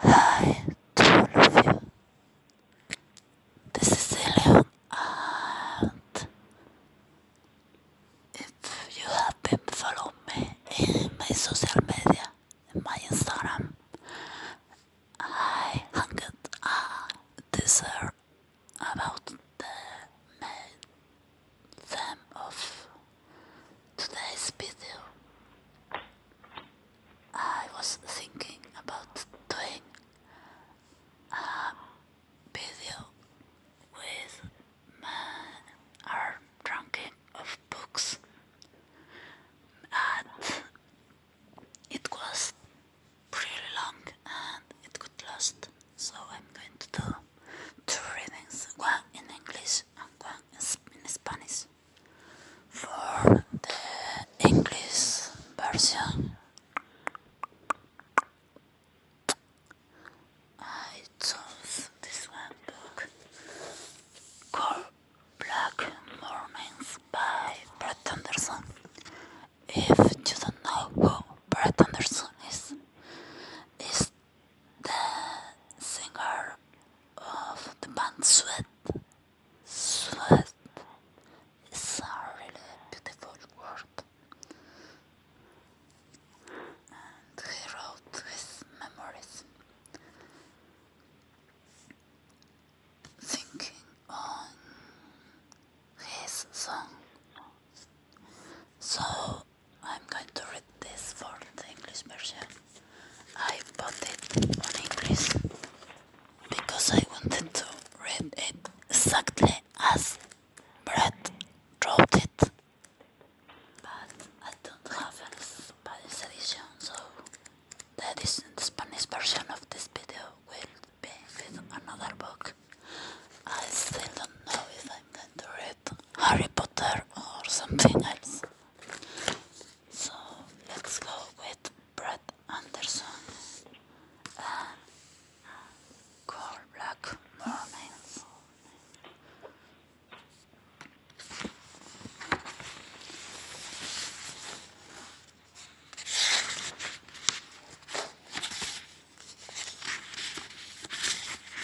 Hi to all of you. This is Elion, and if you have been following me in my social media, in my Instagram, I hanged a teaser about the main theme of today's video. I was thinking about doing a video with our ranking of books, and it was pretty long and it could last, so I'm going to do two readings, one in English and one in Spanish. For the English version, I chose this one book called Black Mornings by Bret Anderson. If you don't know who Bret Anderson is the singer of the band Sweat. Sweat is a really beautiful word, and he wrote his memories thinking on his song. So I'm going to read this for the English version. I bought it on English because I wanted to read it exactly as Bret wrote it, but I don't have any Spanish edition, so the Spanish version of this video will be with another book. I still don't know if I'm going to read Harry Potter or something else. So let's go with Bret Anderson and Cold Black Mornings.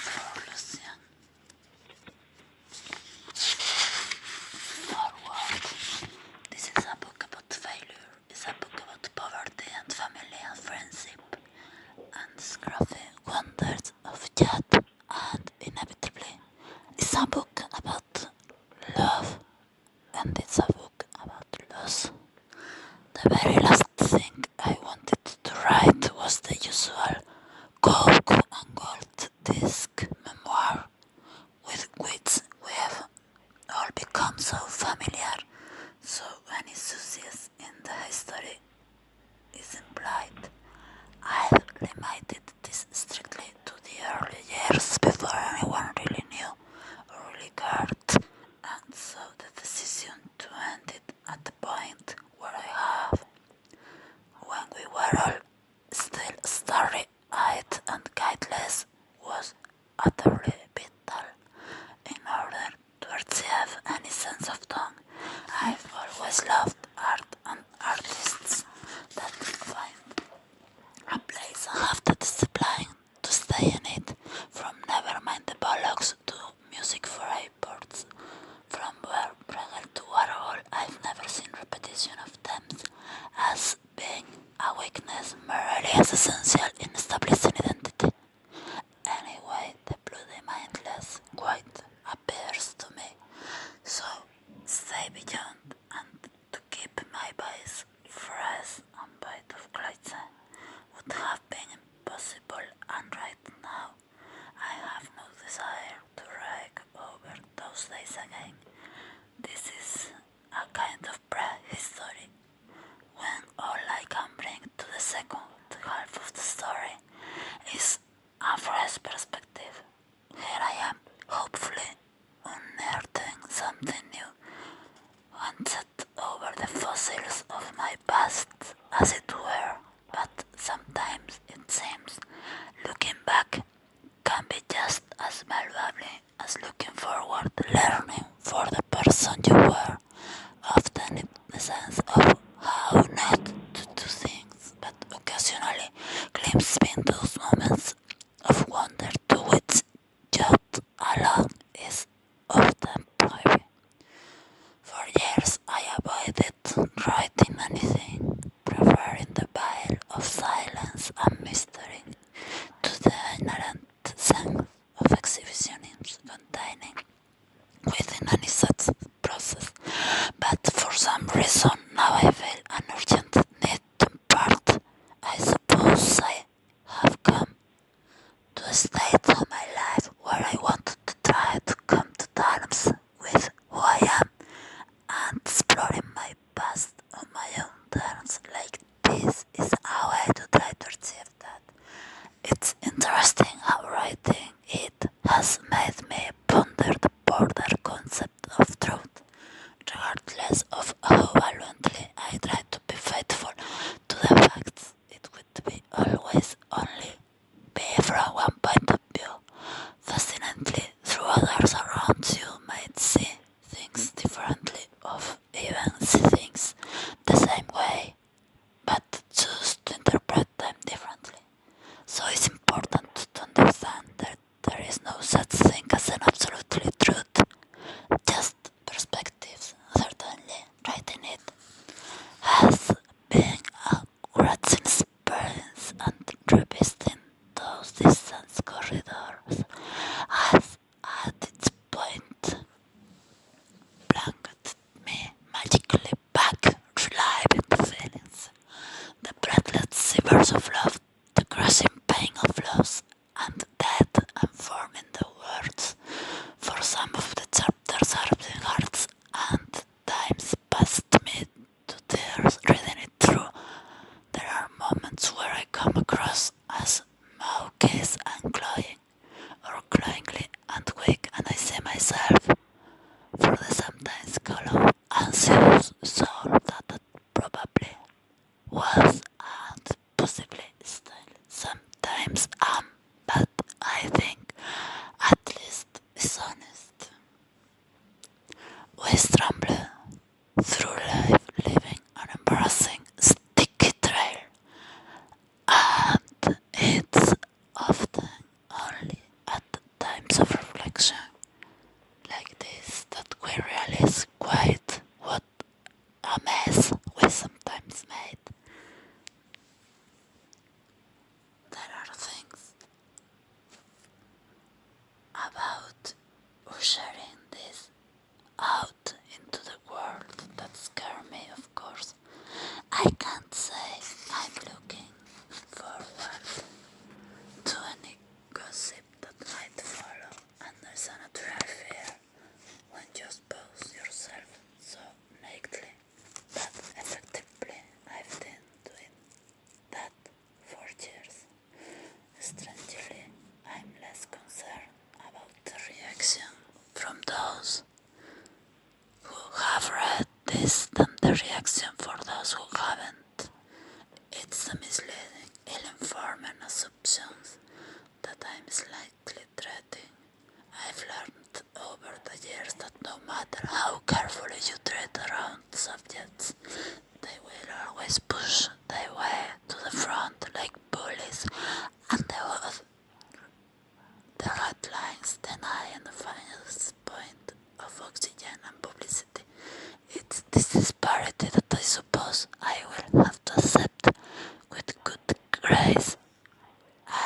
For Lucian. Forward. This is a book about failure. It's a book about poverty and family and friendship and scruffy wonders of youth, and inevitably it's a book about love, and it's a book about loss. The very last thing I wanted to write was the usual Coke and Gold disc memoir with which we have all become so familiar, so any success in the history is implied. I've limited this strictly to the early years before anyone really knew or really cared, and so the decision to end it at the point where I have, when we were all still starry-eyed and guideless, was utterly vital in order to achieve any sense of tone. I've always loved art and artists that find a place and have the discipline to stay in it, from Never Mind the Bollocks to Music for Airports. From Bruegel to Warhol, I've never seen repetition of themes as being a weakness merely as essential in establishing identity. Anyway, the bloody mindless quite appears to me. So, stay beyond, and to keep my base fresh and bite of Kreutze would have been impossible, and right now I have no desire to rake over those days again. This is a kind of prehistory, when all I can bring to the second half of the story is a fresh perspective. Here I am, hopefully unearthing some family as looking forward, learning for the person you were, often in the sense of how not to do things, but occasionally glimpsing those moments of wonder to which jot alone is often private. For years I avoided writing anything, preferring the veil of silence and mystery to the inherent sense of exhibitionism containing within any such process. But for some reason now I feel an urgent need to impart. I suppose I have come to a state of my life where I wanted to try to come to terms with who I am and exploring my past on my own terms. Like this is how I do try to achieve that. It's interesting how writing it has made me ponder the broader concept of truth, regardless of how valiantly I try to be faithful to the facts. It would be always only be from one point of view. Fascinantly, through others around you might see things differently, or even see things the same way, but choose to interpret them differently. So it's important to understand that there is no such thing as an absolutely truth, just perspectives. Certainly, writing it has been a great experience, and revisiting those distant corridors has at its point blanked me magically back, reliving the feelings, the breathless shivers of love, the crushing pain of loss, and death, and forming the words for some of the chapters are being hearts, and times passed me to tears reading it through. There are moments where I come across as mawkish and cloying, or cloyingly and weak, and I see myself for the sometimes calm, anxious soul that probably was and possibly still sometimes am, but I think at least is honest. We stumble through life leaving an embarrassing sticky trail, and it's often only at times of reflection like this that we realize quite what a mess we sometimes made. There are things about sharing this out into the world that scare me, of course. I can't say I'm looking forward to any gossip that might follow, and there's a natural fear when you expose yourself so nakedly. But effectively, I've been doing that for years. Strangely, I'm less concerned about the reaction from those who have read this than the reaction for those who haven't. It's the misleading, ill-informed assumptions that I'm slightly dreading. I've learned over the years that no matter how carefully you tread around subjects, they will always push their way to the front like bullies, and the headlines deny the finest point of oxygen and publicity. It's this disparity that I suppose I will have to accept with good grace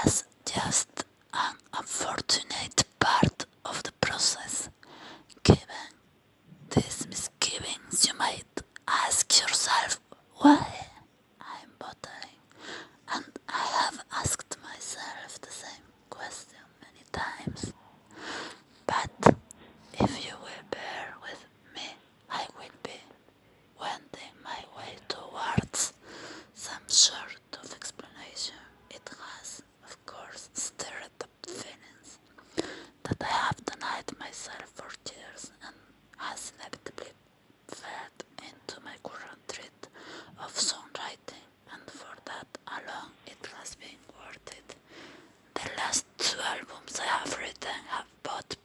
as just an unfortunate part of the process. Given these misgivings, you might ask yourself why I'm bothering, and I have asked myself the same question many times. But if you will bear with me, I will be wending my way towards some sort of explanation. It has, of course, stirred up feelings that I have denied myself for years, and has inevitably fed into my current treat of songwriting, and for that alone it has been worth it. The last two albums I have written have both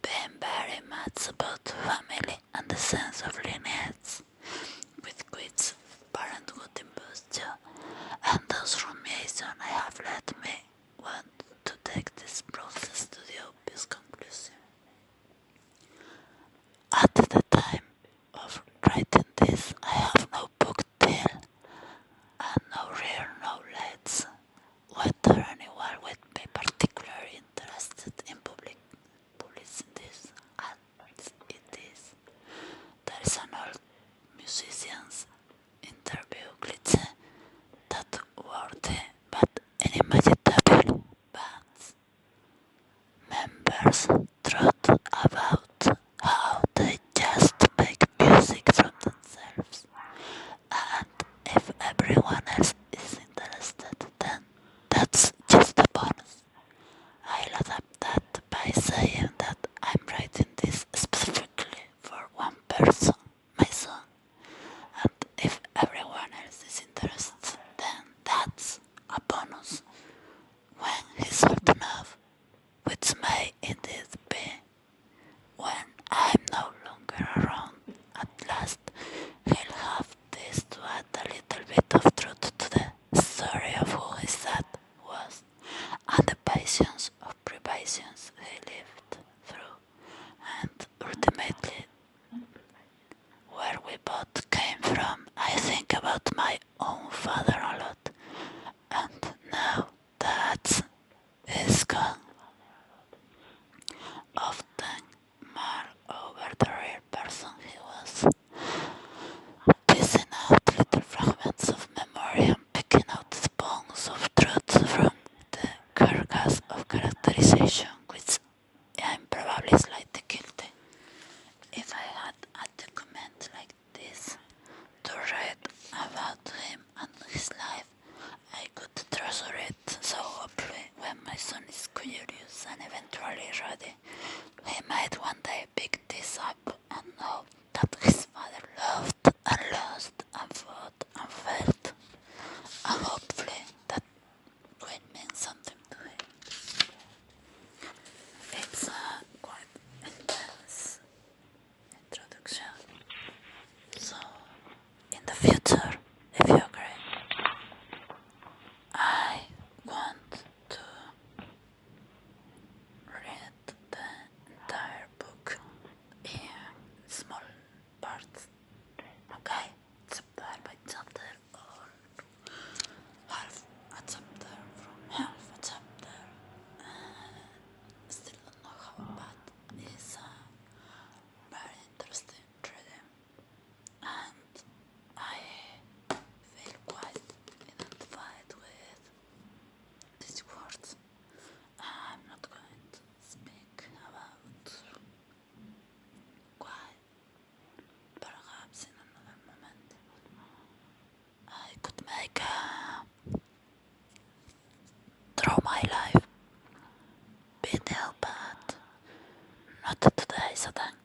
Satan.